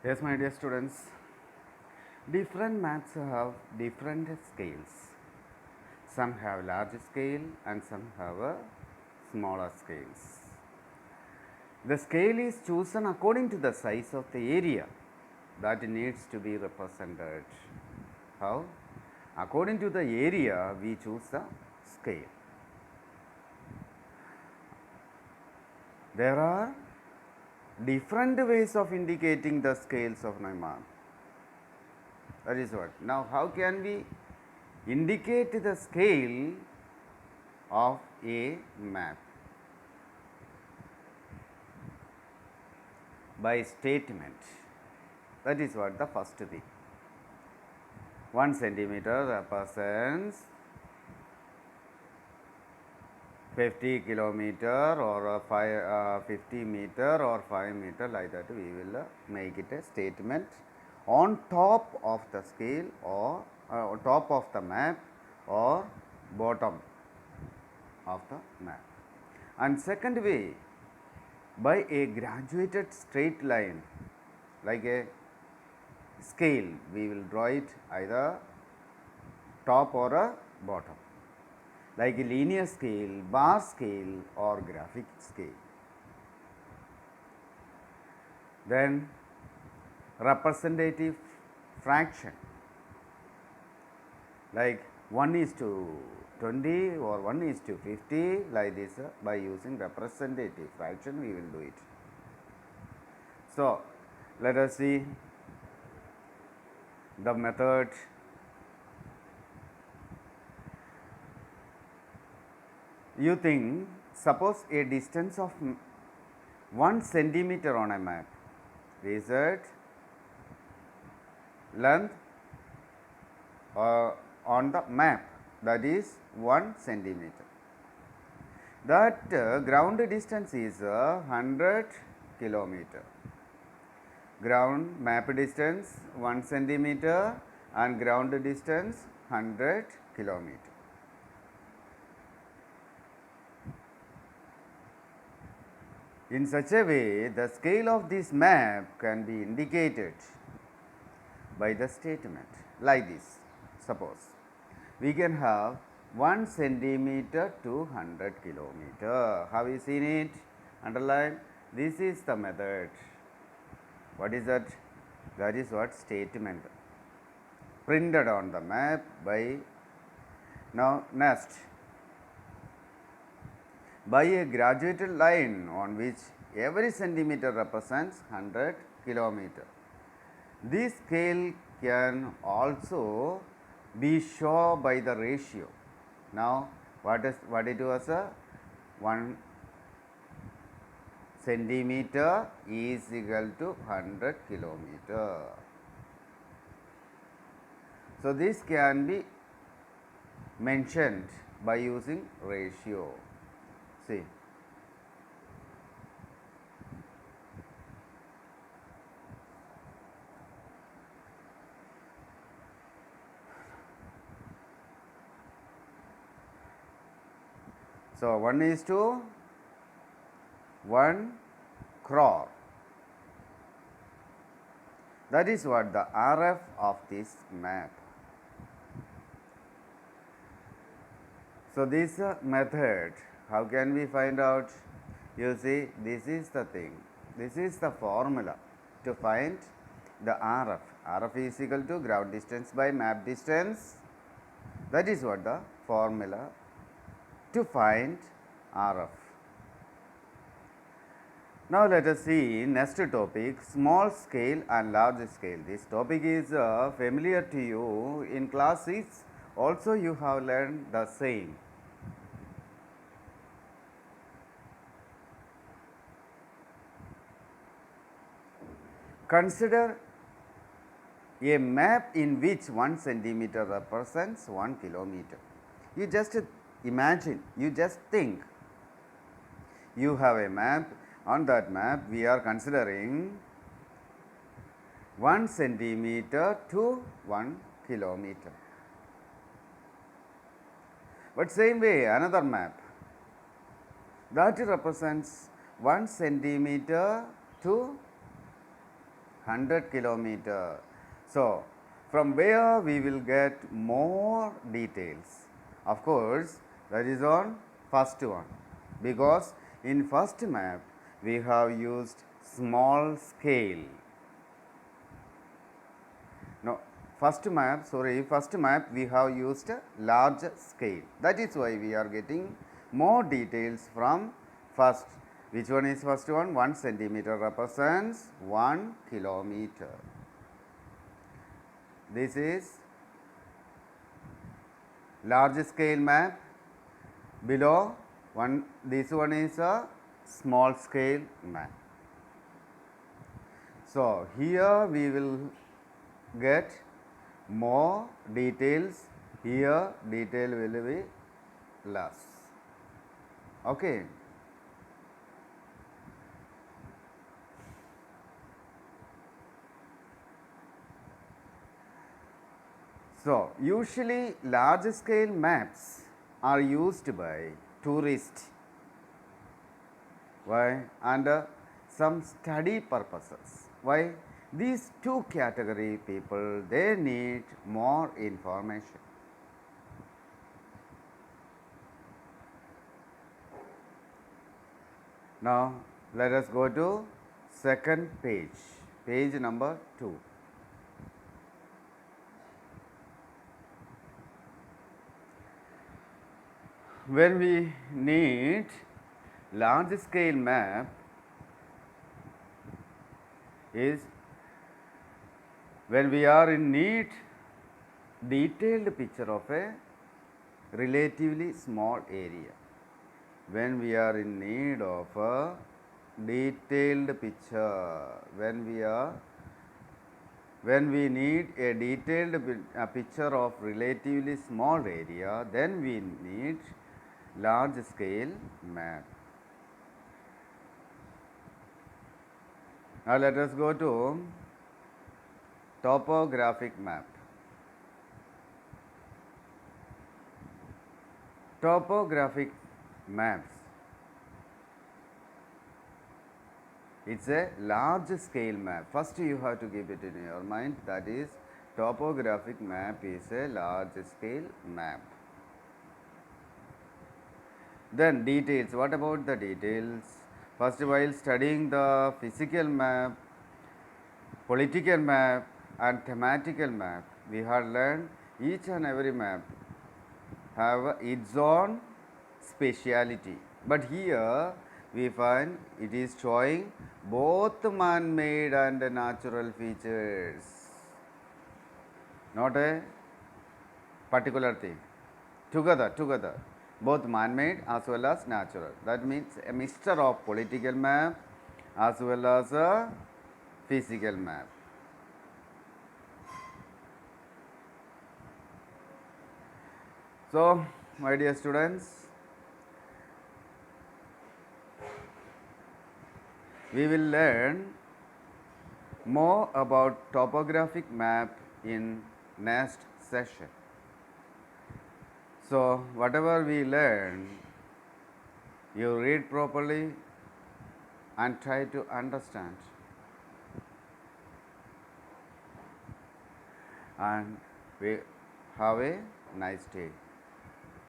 Yes, my dear students, different maps have different scales. Some have large scale and some have a smaller scales. The scale is chosen according to the size of the area that needs to be represented. How? According to the area, we choose the scale. There are different ways of indicating the scales of my map. That is what. Now, how can we indicate the scale of a map? By statement. That is what the first thing. 1 centimeter represents 50 kilometer or 50 meter or 5 meter, like that we will make it a statement on top of the scale or on top of the map or bottom of the map. And second way, by a graduated straight line, like a scale, we will draw it either top or a bottom, like a linear scale, bar scale or graphic scale. Then representative fraction, like 1:20 or 1:50, like this. By using representative fraction we will do it. So, let us see the method. You think, suppose a distance of 1 centimeter on a map is at length on the map, that is 1 centimeter. That ground distance is 100 kilometer. Ground map distance 1 centimeter and ground distance 100 kilometer. In such a way, the scale of this map can be indicated by the statement like this. Suppose we can have 1 centimeter to 100 kilometer. Have you seen it? Underline. This is the method. What is that? That is what statement printed on the map by. Now, next, by a graduated line on which every centimeter represents 100 kilometer. This scale can also be shown by the ratio. Now, what it was? 1 centimeter is equal to 100 kilometer. So, this can be mentioned by using ratio. See, so 1:1 crore. That is what the RF of this map. So, this method, how can we find out? You see, this is the thing. This is the formula to find the RF. RF is equal to ground distance by map distance. That is what the formula to find RF. Now, let us see next topic, small scale and large scale. This topic is familiar to you. In class 6 also you have learned the same. Consider a map in which 1 centimeter represents 1 kilometer. You just imagine, you just think, you have a map. On that map we are considering 1 centimeter to 1 kilometer. But same way, another map that represents 1 centimeter to 100 kilometer. So, from where we will get more details? Of course, that is on first one, because in first map we have used small scale. No, first map we have used a large scale. That is why we are getting more details from first. Which one is first one? 1 centimeter represents 1 kilometer. This is large scale map. Below one, this one is a small scale map. So, here we will get more details, here detail will be less. Okay. So, usually large scale maps are used by tourists. Why? And some study purposes. Why? These two category people, they need more information. Now, let us go to second page, page number 2. When we need large scale map is when we are in need detailed picture of a relatively small area. When we are in need of a detailed picture, when we need a detailed picture of relatively small area, then we need large scale map. Now, let us go to topographic map. Topographic maps, it's a large scale map. First you have to keep it in your mind, that is topographic map is a large scale map. Then details, what about the details? First, while studying the physical map, political map and thematical map, we have learned each and every map have its own speciality. But here we find it is showing both man-made and natural features, not a particular thing. Together, both man-made as well as natural. That means a mixture of political map as well as a physical map. So, my dear students, we will learn more about topographic map in next session. So, whatever we learn, you read properly and try to understand. And we have a nice day.